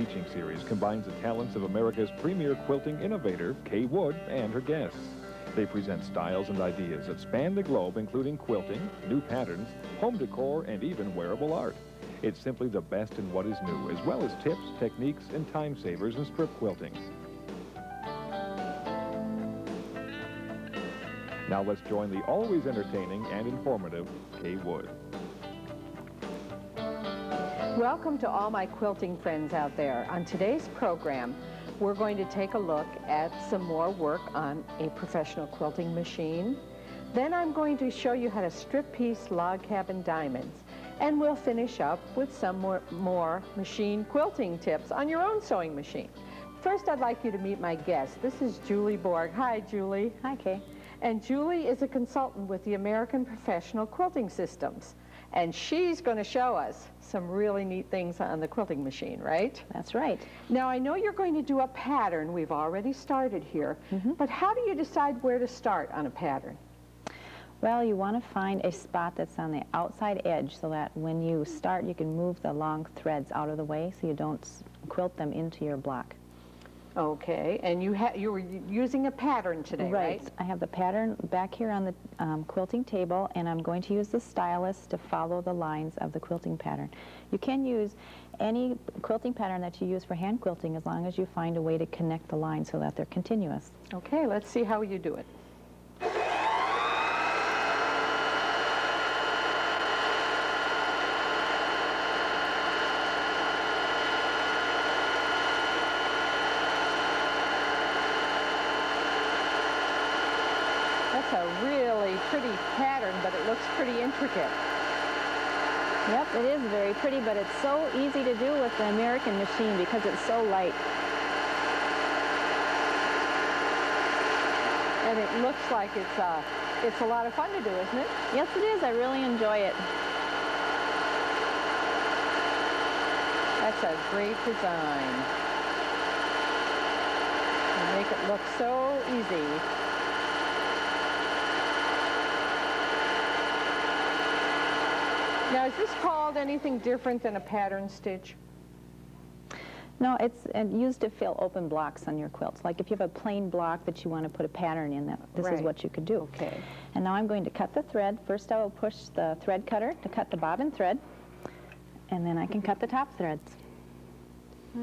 teaching series combines the talents of America's premier quilting innovator, Kay Wood, and her guests. They present styles and ideas that span the globe, including quilting, new patterns, home decor, and even wearable art. It's simply the best in what is new, as well as tips, techniques, and time savers in strip quilting. Now let's join the always entertaining and informative Kay Wood. Welcome to all my quilting friends out there. On today's program, we're going to take a look at some more work on a professional quilting machine. Then I'm going to show you how to strip piece log cabin diamonds. And we'll finish up with some more machine quilting tips on your own sewing machine. First, I'd like you to meet my guest. This is Julie Borg. Hi, Julie. Hi, Kay. And Julie is a consultant with the American Professional Quilting Systems. And she's going to show us some really neat things on the quilting machine, right? That's right. Now, I know you're going to do a pattern. We've already started here. But how do you decide where to start on a pattern? Well, you want to find a spot that's on the outside edge so that when you start, you can move the long threads out of the way so you don't quilt them into your block. Okay, and you were using a pattern today, right? I have the pattern back here on the quilting table, and I'm going to use the stylus to follow the lines of the quilting pattern. You can use any quilting pattern that you use for hand quilting as long as you find a way to connect the lines so that they're continuous. Okay, let's see how you do it. That's a really pretty pattern, but it looks pretty intricate. Yep, it is very pretty, but it's so easy to do with the American machine because it's so light. And it looks like it's a lot of fun to do, isn't it? Yes, it is. I really enjoy it. That's a great design. You make it look so easy. Now, is this called anything different than a pattern stitch? No, it's used to fill open blocks on your quilts. Like if you have a plain block that you want to put a pattern in, this is what you could do. Okay. And now I'm going to cut the thread. First I will push the thread cutter to cut the bobbin thread, and then I can cut the top threads.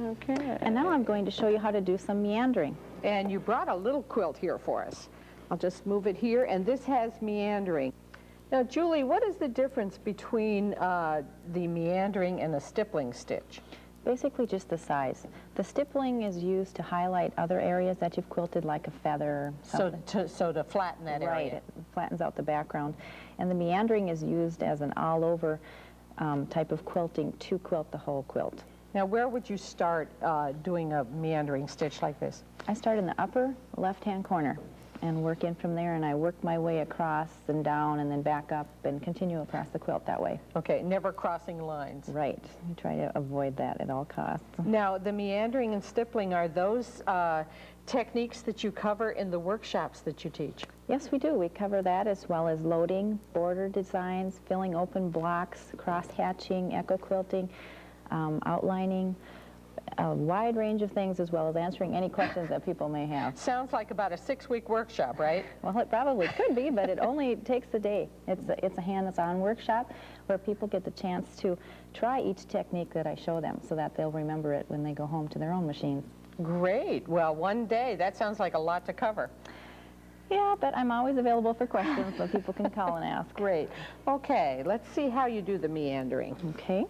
Okay. And now I'm going to show you how to do some meandering. And you brought a little quilt here for us. I'll just move it here, and this has meandering. Now, Julie, what is the difference between the meandering and the stippling stitch? Basically just the size. The stippling is used to highlight other areas that you've quilted, like a feather. So to flatten that area. Right, it flattens out the background. And the meandering is used as an all-over type of quilting to quilt the whole quilt. Now, where would you start doing a meandering stitch like this? I start in the upper left-hand corner and work in from there, and I work my way across and down and then back up and continue across the quilt that way. Okay, never crossing lines. Right. You try to avoid that at all costs. Now, the meandering and stippling, are those techniques that you cover in the workshops that you teach? Yes, we do. We cover that as well as loading, border designs, filling open blocks, cross-hatching, echo quilting, outlining, a wide range of things, as well as answering any questions that people may have. Sounds like about a 6-week workshop, right? Well, it probably could be, but it only takes a day. It's a hands-on workshop where people get the chance to try each technique that I show them so that they'll remember it when they go home to their own machines. Great. Well, one day, that sounds like a lot to cover. Yeah, but I'm always available for questions so people can call and ask. Great. Okay, let's see how you do the meandering. Okay.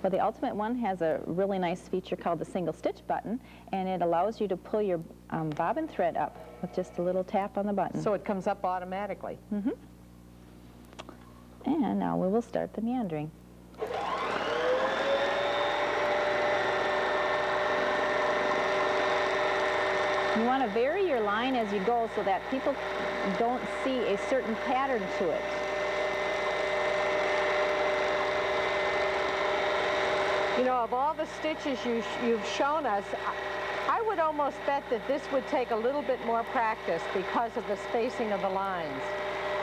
Well, the Ultimate one has a really nice feature called the single stitch button, and it allows you to pull your bobbin thread up with just a little tap on the button. So it comes up automatically. And now we will start the meandering. You want to vary your line as you go so that people don't see a certain pattern to it. You know, of all the stitches you've shown us, I would almost bet that this would take a little bit more practice because of the spacing of the lines.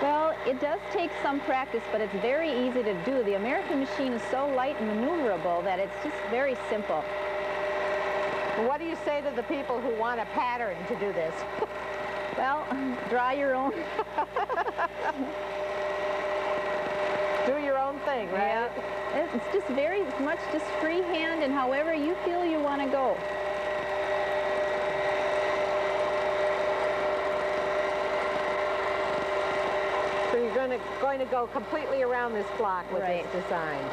Well, it does take some practice, but it's very easy to do. The American machine is so light and maneuverable that it's just very simple. What do you say to the people who want a pattern to do this? Well, draw your own. Do your own thing, right? Yeah. It's just very much just freehand and however you feel you want to go. So you're going to go completely around this block with Right. this design.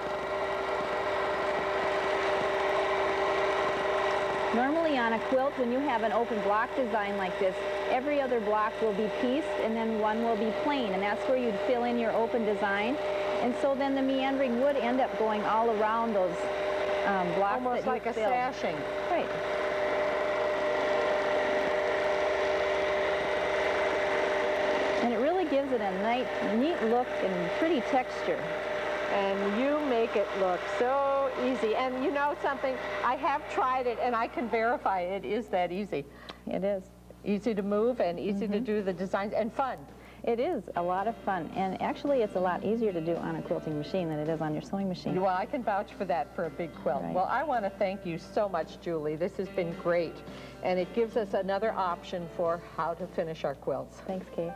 Normally on a quilt, when you have an open block design like this, every other block will be pieced and then one will be plain, and that's where you'd fill in your open design. And so then the meandering would end up going all around those blocks Almost that like you a filled. sashing. Right. And it really gives it a neat look and pretty texture. And you make it look so easy. And you know something? I have tried it, and I can verify it is that easy. It is. Easy to move and easy to do the designs and fun. It is a lot of fun, and actually it's a lot easier to do on a quilting machine than it is on your sewing machine. Well, I can vouch for that for a big quilt. Right. Well, I want to thank you so much, Julie. This has been great, and it gives us another option for how to finish our quilts. Thanks, Kate.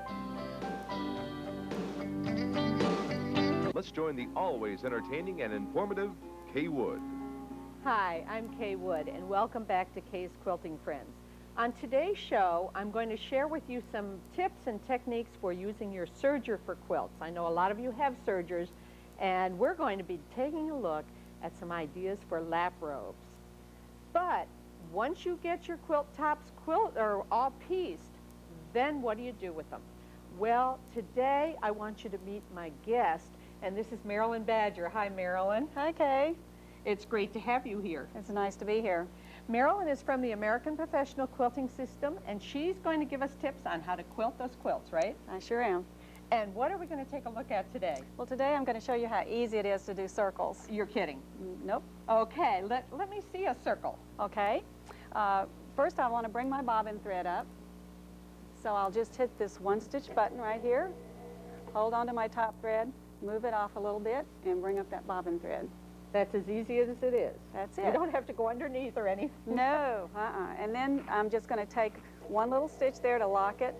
Let's join the always entertaining and informative Kay Wood. Hi, I'm Kay Wood, and welcome back to Kay's Quilting Friends. On today's show, I'm going to share with you some tips and techniques for using your serger for quilts. I know a lot of you have sergers, and we're going to be taking a look at some ideas for lap robes. But once you get your quilt tops all pieced, then what do you do with them? Well, today I want you to meet my guest, and this is Marilyn Badger. Hi, Marilyn. Hi, Kay. It's great to have you here. It's nice to be here. Marilyn is from the American Professional Quilting System, and she's going to give us tips on how to quilt those quilts, right? I sure am. And what are we going to take a look at today? Well, today I'm going to show you how easy it is to do circles. You're kidding. Nope. Okay, let me see a circle. Okay. First, I want to bring my bobbin thread up. So I'll just hit this one stitch button right here, hold onto my top thread, move it off a little bit, and bring up that bobbin thread. That's as easy as it is. That's You it. don't have to go underneath or anything. No, And then I'm just going to take one little stitch there to lock it,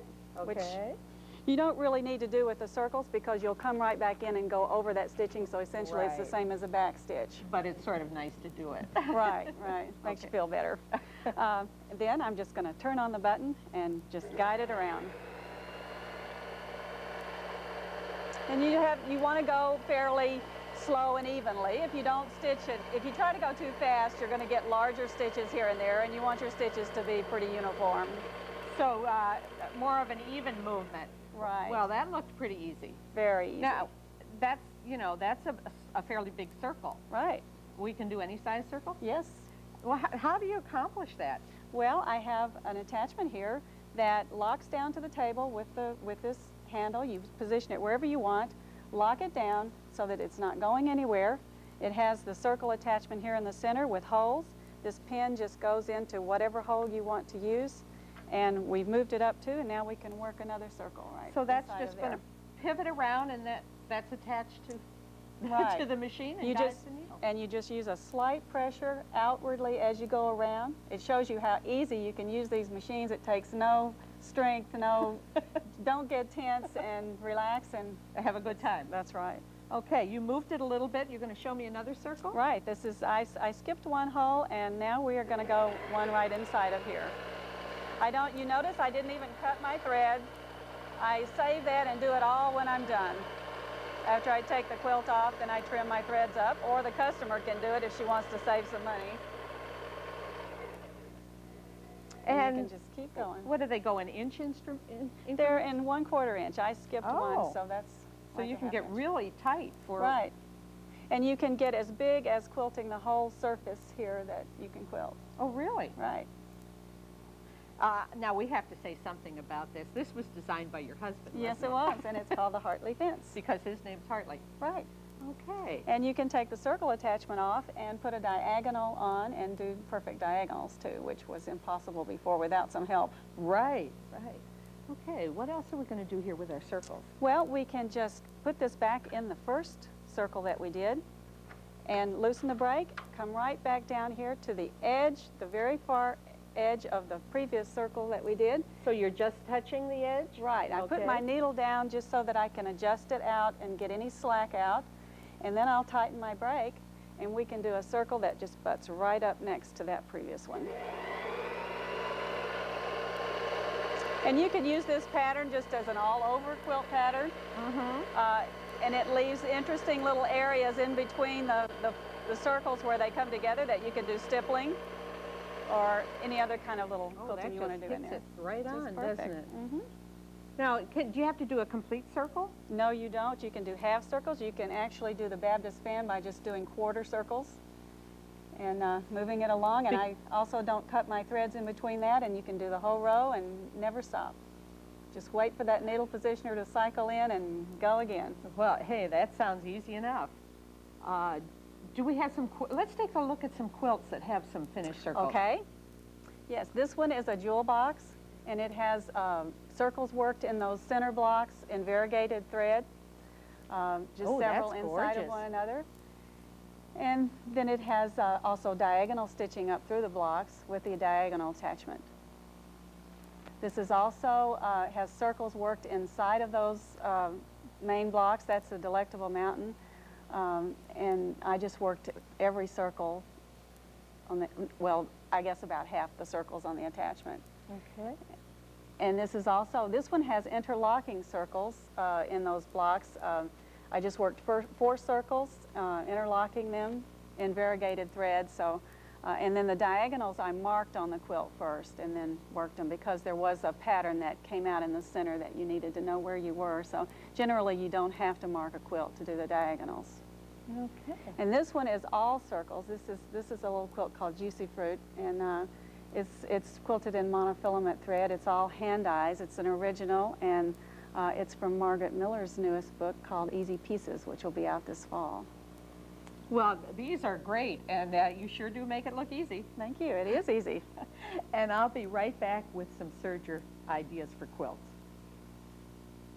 which Okay. you don't really need to do with the circles because you'll come right back in and go over that stitching, so essentially it's the Right. same as a back stitch. But it's sort of nice to do it. Right. Makes you feel better. Then I'm just going to turn on the button and just guide it around. And you want to go fairly slow and evenly. If you don't stitch it, if you try to go too fast, you're going to get larger stitches here and there, and you want your stitches to be pretty uniform. So more of an even movement. Right. Well, that looked pretty easy. Very easy. Now, that's a fairly big circle. Right. We can do any size circle? Yes. Well, how do you accomplish that? Well, I have an attachment here that locks down to the table with this handle. You position it wherever you want, lock it down so that it's not going anywhere. It has the circle attachment here in the center with holes. This pin just goes into whatever hole you want to use, and we've moved it up too, and now we can work another circle right So that's inside of just going to there. pivot around, and that's attached to Right. to the machine and You guides just the needle. and you just use a slight pressure outwardly as you go around. It shows you how easy you can use these machines. It takes no strength, don't get tense and relax and Have a good time. that's right. Okay, you moved it a little bit. You're going to show me another circle? Right, this is, I skipped one hole and now we are going to go one right inside of here. You notice I didn't even cut my thread. I save that and do it all when I'm done. After I take the quilt off, then I trim my threads up, or the customer can do it if she wants to save some money. And you can just keep going. What do they go, an inch increments? They're in 1/4 inch. I skipped Oh. one, so that's So like you a can half get inch. really tight for... Right. And you can get as big as quilting the whole surface here that you can quilt. Oh, really? Right. Now, we have to say something about this. This was designed by your husband, Yes, wasn't it was, and it's called the Hartley fence. Because his name's Hartley. Right. Okay. And you can take the circle attachment off and put a diagonal on and do perfect diagonals too, which was impossible before without some help. Right. Okay, what else are we going to do here with our circles? Well, we can just put this back in the first circle that we did, and loosen the brake, come right back down here to the edge, the very far edge of the previous circle that we did. So you're just touching the edge? Right. I put my needle down just so that I can adjust it out and get any slack out. And then I'll tighten my brake, and we can do a circle that just butts right up next to that previous one. And you could use this pattern just as an all-over quilt pattern. And it leaves interesting little areas in between the circles where they come together that you can do stippling or any other kind of little quilting you want to do in there. It right on, perfect. doesn't it? Now, do you have to do a complete circle? No, you don't. You can do half circles. You can actually do the Baptist fan by just doing quarter circles and moving it along. And I also don't cut my threads in between that, and you can do the whole row and never stop. Just wait for that needle positioner to cycle in and go again. Well, hey, that sounds easy enough. Do we have some, let's take a look at some quilts that have some finished circles. Okay. Yes, this one is a jewel box, and it has circles worked in those center blocks in variegated thread, just several inside of one another. And then it has also diagonal stitching up through the blocks with the diagonal attachment. This is also has circles worked inside of those main blocks. That's the Delectable Mountain. And I just worked every circle on the, well, I guess about half the circles on the attachment. Okay. And this is also, this one has interlocking circles in those blocks. I just worked 4 circles, interlocking them in variegated thread. So, and then the diagonals I marked on the quilt first and then worked them because there was a pattern that came out in the center that you needed to know where you were. So generally you don't have to mark a quilt to do the diagonals. Okay. And this one is all circles. This is a little quilt called Juicy Fruit, and it's quilted in monofilament thread. It's all hand dyes. It's an original, and it's from Margaret Miller's newest book called Easy Pieces, which will be out this fall. Well, these are great, and you sure do make it look easy. Thank you. It is easy. And I'll be right back with some serger ideas for quilts.